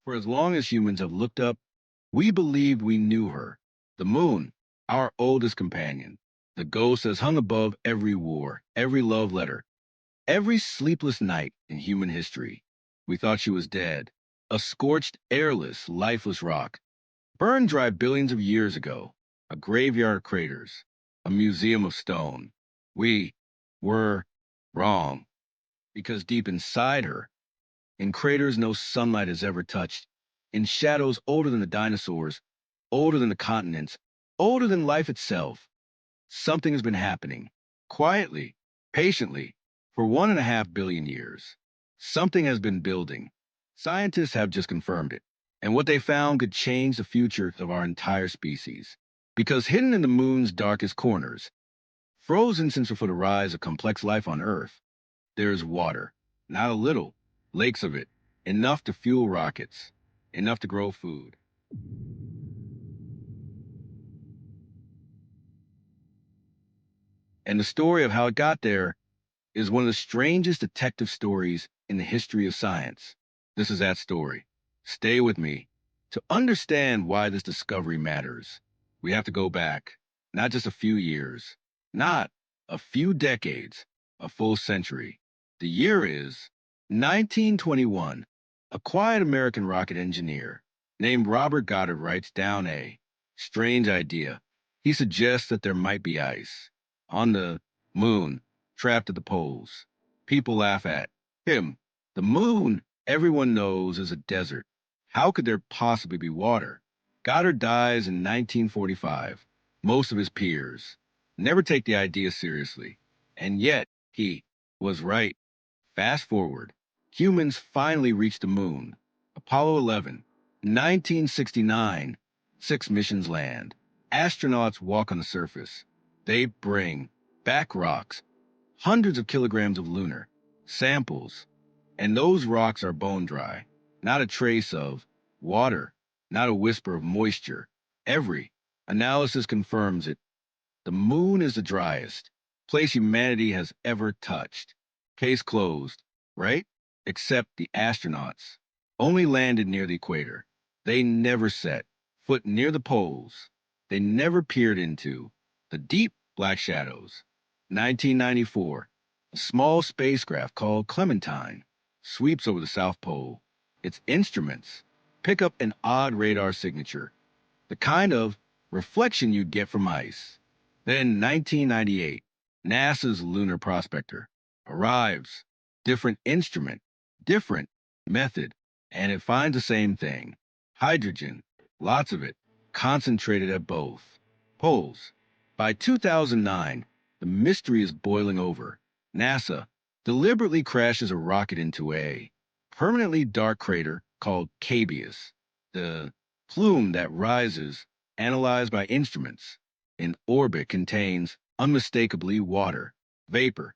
For as long as humans have looked up, we believed we knew her. The moon, our oldest companion, the ghost has hung above every war, every love letter, every sleepless night in human history. We thought she was dead, a scorched, airless, lifeless rock, burned dry billions of years ago, a graveyard of craters, a museum of stone. We were wrong, because deep inside her, in craters no sunlight has ever touched, in shadows older than the dinosaurs, older than the continents, older than life itself, something has been happening, quietly, patiently, for 1.5 billion years. Something has been building. Scientists have just confirmed it, and what they found could change the future of our entire species. Because hidden in the moon's darkest corners, frozen since before the rise of complex life on Earth, there is water. Not a little, lakes of it, enough to fuel rockets, enough to grow food. And the story of how it got there is one of the strangest detective stories in the history of science. This is that story. Stay with me. To understand why this discovery matters, we have to go back, not just a few years, not a few decades, a full century. The year is 1921. A quiet American rocket engineer named Robert Goddard writes down a strange idea. He suggests that there might be ice on the moon, trapped at the poles. People laugh at him. The moon, everyone knows, is a desert. How could there possibly be water? Goddard dies in 1945. Most of his peers never take the idea seriously. And yet, he was right. Fast forward. Humans finally reached the moon. Apollo 11, 1969. 6 missions land. Astronauts walk on the surface. They bring back rocks, hundreds of kilograms of lunar samples, and those rocks are bone dry. Not a trace of water, not a whisper of moisture. Every analysis confirms it. The moon is the driest place humanity has ever touched. Case closed, right? Except the astronauts only landed near the equator. They never set foot near the poles. They never peered into the deep black shadows. 1994, a small spacecraft called Clementine sweeps over the South Pole. Its instruments pick up an odd radar signature, the kind of reflection you'd get from ice. Then 1998, NASA's Lunar Prospector arrives. Different instrument, different method, and it finds the same thing. Hydrogen, lots of it, concentrated at both poles. By 2009, the mystery is boiling over. NASA deliberately crashes a rocket into a permanently dark crater called Cabeus. The plume that rises, analyzed by instruments, in orbit contains unmistakably water, vapor.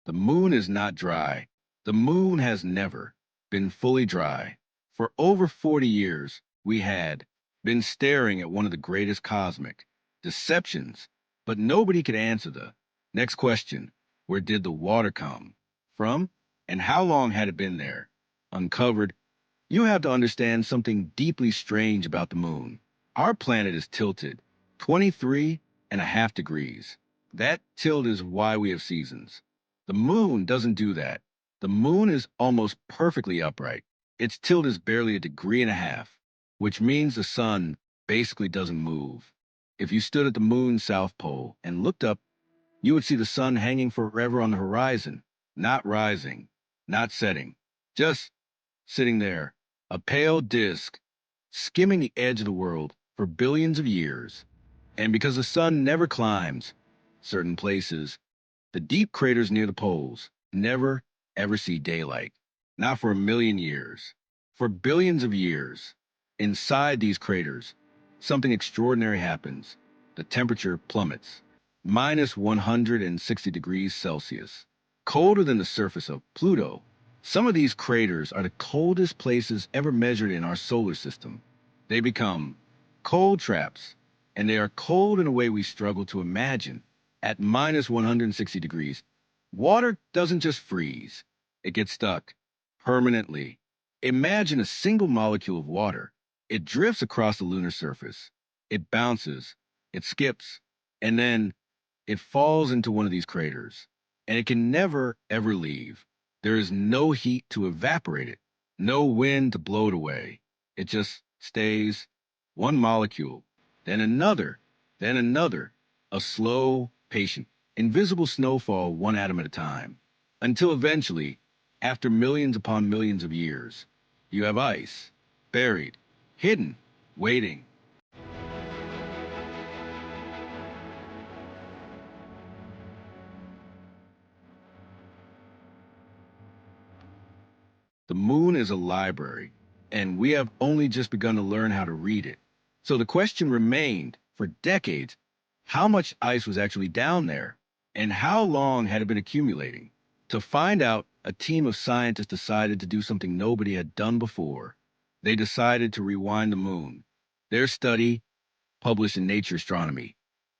The moon is not dry. The moon has never been fully dry. For over 40 years, we had been staring at one of the greatest cosmic deceptions, but nobody could answer the next question. Where did the water come from? And how long had it been there? Uncovered. You have to understand something deeply strange about the moon. Our planet is tilted 23.5 degrees. That tilt is why we have seasons. The moon doesn't do that. The moon is almost perfectly upright. Its tilt is barely a degree and a half, which means the sun basically doesn't move. If you stood at the moon's south pole and looked up, you would see the sun hanging forever on the horizon, not rising, not setting, just sitting there, a pale disk, skimming the edge of the world for billions of years. And because the sun never climbs certain places, the deep craters near the poles never, ever see daylight. Not for a million years. For billions of years. Inside these craters, something extraordinary happens. The temperature plummets. Minus 160 degrees Celsius. Colder than the surface of Pluto. Some of these craters are the coldest places ever measured in our solar system. They become cold traps, and they are cold in a way we struggle to imagine. At minus 160 degrees, water doesn't just freeze, it gets stuck permanently. Imagine a single molecule of water. It drifts across the lunar surface, it bounces, it skips, and then it falls into one of these craters, and it can never, ever leave. There is no heat to evaporate it, no wind to blow it away. It just stays one molecule, then another, a slow, patient, invisible snowfall one atom at a time, until eventually, after millions upon millions of years, you have ice, buried, hidden, waiting. The moon is a library, and we have only just begun to learn how to read it. So the question remained for decades, how much ice was actually down there, and how long had it been accumulating? To find out, a team of scientists decided to do something nobody had done before. They decided to rewind the moon. Their study, published in Nature Astronomy,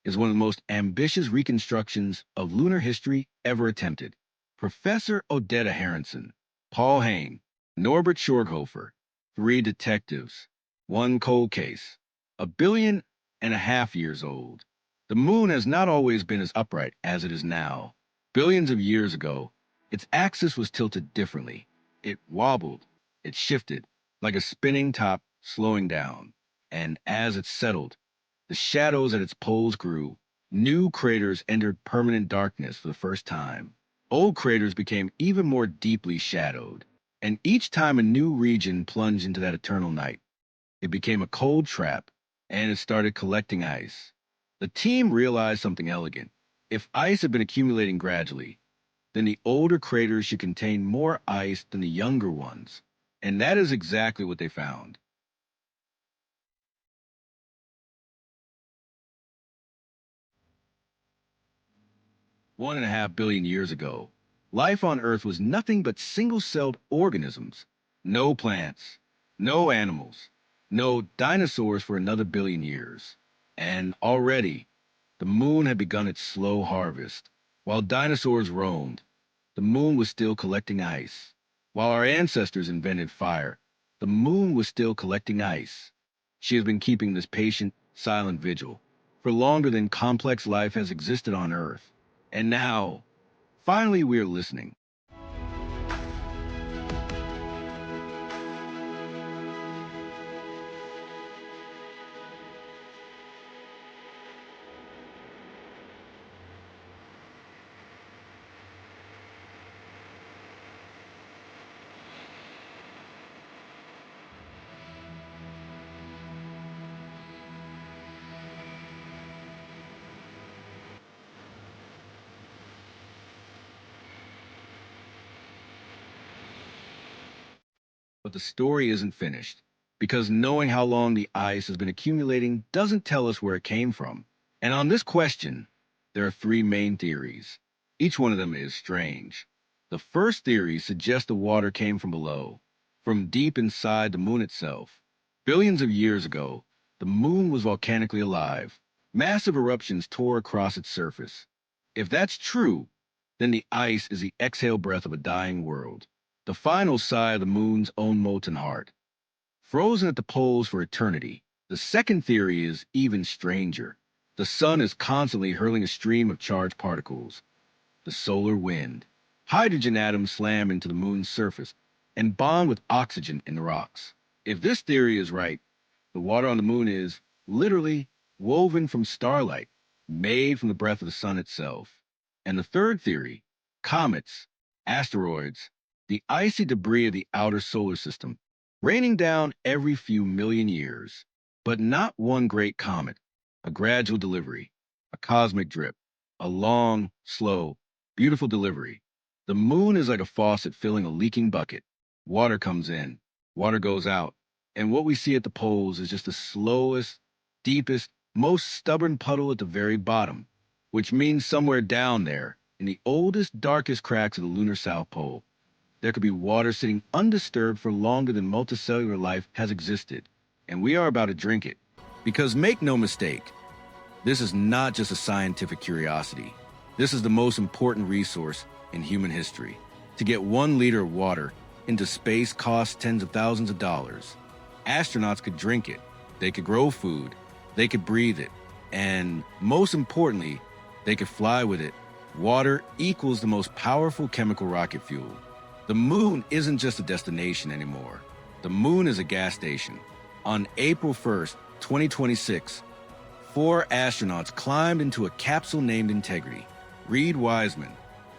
is one of the most ambitious reconstructions of lunar history ever attempted. Professor Odetta Harrison, Paul Hain, Norbert Schorghofer, three detectives, one cold case, 1.5 billion years old. The moon has not always been as upright as it is now. Billions of years ago, its axis was tilted differently. It wobbled, it shifted, like a spinning top slowing down. And as it settled, the shadows at its poles grew. New craters entered permanent darkness for the first time. Old craters became even more deeply shadowed. And each time a new region plunged into that eternal night, it became a cold trap, and it started collecting ice. The team realized something elegant. If ice had been accumulating gradually, then the older craters should contain more ice than the younger ones. And that is exactly what they found. 1.5 billion years ago, life on Earth was nothing but single celled organisms. No plants, no animals, no dinosaurs for another billion years. And already, the moon had begun its slow harvest. While dinosaurs roamed, the moon was still collecting ice. While our ancestors invented fire, the moon was still collecting ice. She has been keeping this patient, silent vigil for longer than complex life has existed on Earth. And now, finally, we are listening. But the story isn't finished, because knowing how long the ice has been accumulating doesn't tell us where it came from. And on this question, there are three main theories. Each one of them is strange. The first theory suggests the water came from below, from deep inside the moon itself. Billions of years ago, the moon was volcanically alive. Massive eruptions tore across its surface. If that's true, then the ice is the exhale breath of a dying world, the final sigh of the moon's own molten heart, frozen at the poles for eternity. The second theory is even stranger. The sun is constantly hurling a stream of charged particles, the solar wind. Hydrogen atoms slam into the moon's surface and bond with oxygen in the rocks. If this theory is right, the water on the moon is literally woven from starlight, made from the breath of the sun itself. And the third theory, comets, asteroids, the icy debris of the outer solar system, raining down every few million years. But not one great comet, a gradual delivery, a cosmic drip, a long, slow, beautiful delivery. The moon is like a faucet filling a leaking bucket. Water comes in, water goes out, and what we see at the poles is just the slowest, deepest, most stubborn puddle at the very bottom, which means somewhere down there, in the oldest, darkest cracks of the lunar South Pole, There could be water sitting undisturbed for longer than multicellular life has existed, and we are about to drink it. Because make no mistake, this is not just a scientific curiosity. This is the most important resource in human history. To get 1 liter of water into space costs tens of thousands of dollars. Astronauts could drink it, they could grow food, they could breathe it, and most importantly, they could fly with it. Water equals the most powerful chemical rocket fuel. The moon isn't just a destination anymore. The moon is a gas station. On April 1st, 2026, 4 astronauts climbed into a capsule named Integrity. Reed Weizmann,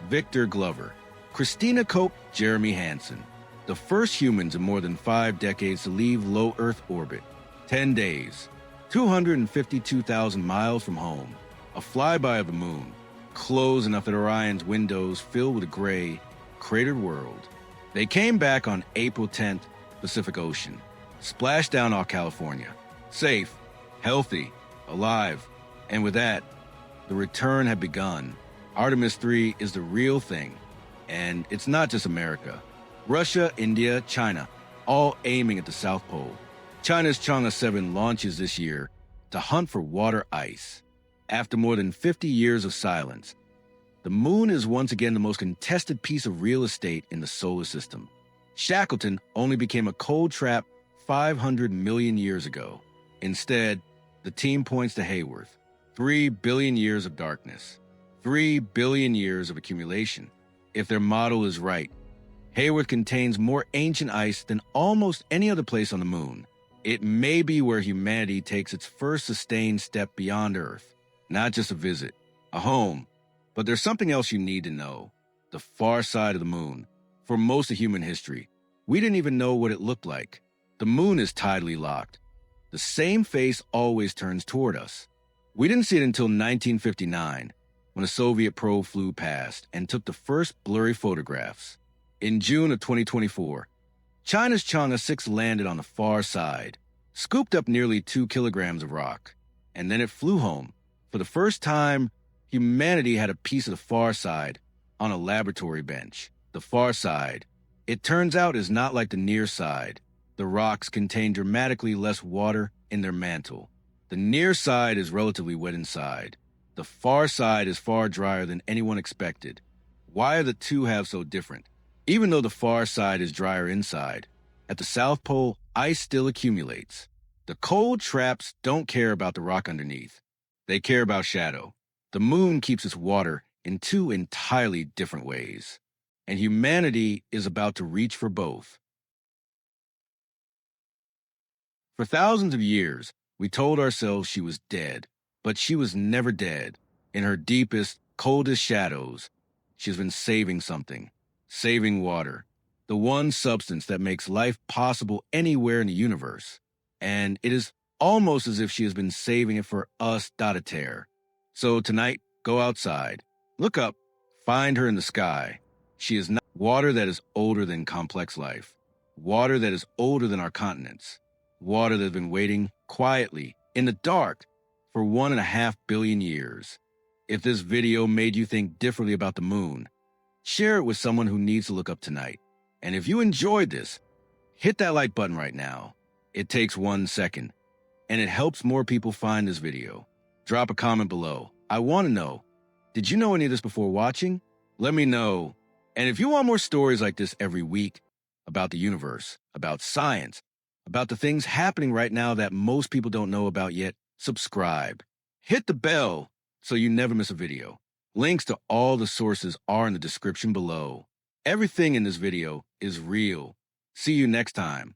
Victor Glover, Christina Koch, Jeremy Hansen. The first humans in more than 5 decades to leave low Earth orbit. 10 days, 252,000 miles from home. A flyby of the moon, close enough that Orion's windows fill with a gray, cratered world. They came back on April 10th, Pacific Ocean. Splashed down off California. Safe, healthy, alive. And with that, the return had begun. Artemis III is the real thing. And it's not just America. Russia, India, China, all aiming at the South Pole. China's Chang'e 7 launches this year to hunt for water ice. After more than 50 years of silence, the moon is once again the most contested piece of real estate in the solar system. Shackleton only became a cold trap 500 million years ago. Instead, the team points to Haworth. 3 billion years of darkness. 3 billion years of accumulation. If their model is right, Haworth contains more ancient ice than almost any other place on the moon. It may be where humanity takes its first sustained step beyond Earth. Not just a visit, a home. But there's something else you need to know. The far side of the moon. For most of human history, we didn't even know what it looked like. The moon is tidally locked. The same face always turns toward us. We didn't see it until 1959, when a Soviet probe flew past and took the first blurry photographs. In June of 2024, China's Chang'e 6 landed on the far side, scooped up nearly 2 kilograms of rock, and then it flew home. For the first time, humanity had a piece of the far side on a laboratory bench. The far side, it turns out, is not like the near side. The rocks contain dramatically less water in their mantle. The near side is relatively wet inside. The far side is far drier than anyone expected. Why are the two halves so different? Even though the far side is drier inside, at the South Pole, ice still accumulates. The cold traps don't care about the rock underneath. They care about shadow. The moon keeps its water in 2 entirely different ways. And humanity is about to reach for both. For thousands of years, we told ourselves she was dead, but she was never dead. In her deepest, coldest shadows, she's been saving something. Saving water. The one substance that makes life possible anywhere in the universe. And it is almost as if she has been saving it for us, Goddard. So tonight, go outside, look up, find her in the sky. She is not water that is older than complex life. Water that is older than our continents. Water that has been waiting quietly, in the dark, for 1.5 billion years. If this video made you think differently about the moon, share it with someone who needs to look up tonight. And if you enjoyed this, hit that like button right now. It takes 1 second, and it helps more people find this video. Drop a comment below. I want to know, did you know any of this before watching? Let me know. And if you want more stories like this every week, about the universe, about science, about the things happening right now that most people don't know about yet, subscribe. Hit the bell so you never miss a video. Links to all the sources are in the description below. Everything in this video is real. See you next time.